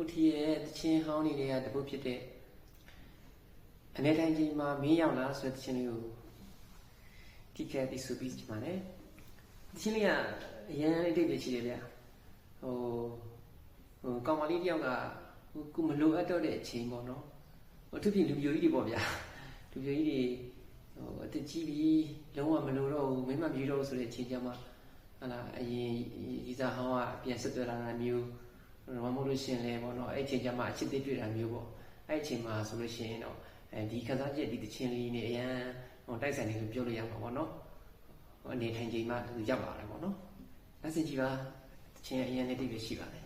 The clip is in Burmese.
ကိုထီရဲ့တချင်းဟောင်းနေတဲ့တပုတ်ဖြစ်တဲ့အနေတိုင်းကြီးမှာမင်းရောက်လာဆိုတဲ့တချင်းလေးကိုတိကျတိဆိုပြီးဒီမှာလေတချင်းလေးကအရန်အတိတ်ပဲရှိတယ်ဗျကောင်မလေးတယောက်ကကိုမလိုအပ်တော့တဲ့အချိန်ပေါ့နော်အထူးဖြင့်လူပြိုကြီးတွေပေါ့ဗျာလူပြိုကြီးတွေအသက်ကြီးပြီးလုံးဝမလိုတော့ဘူးမိမမြည်တော့ဆိုတဲ့အချိန်ကျမှဟာလာအရင်ဒီစားဟောင်းကပြန်ဆက်သွယ်လာတာမျိုးမမလို့ရှင်လဲပေါ့နော်အဲ့အချိန်ကျမှအချစ်သေးတွေ့တာမျိုးပေါ့အဲ့အချိန်မှာဆိုလို့ရှိရင်တော့ဒီခန်းစားချက်ဒီတချင်းလေးနဲ့အရန်တိုက်ဆိုင်နေလို့ပြောလို့ရမှာပေါ့နော်အနေထိုင်ချိန်မှသူရောက်လာတယ်ပေါ့နော်လက်စင်ကြည့်ပါတချင်းအရန်နဲ့တိတ်ပဲရှိပါတယ်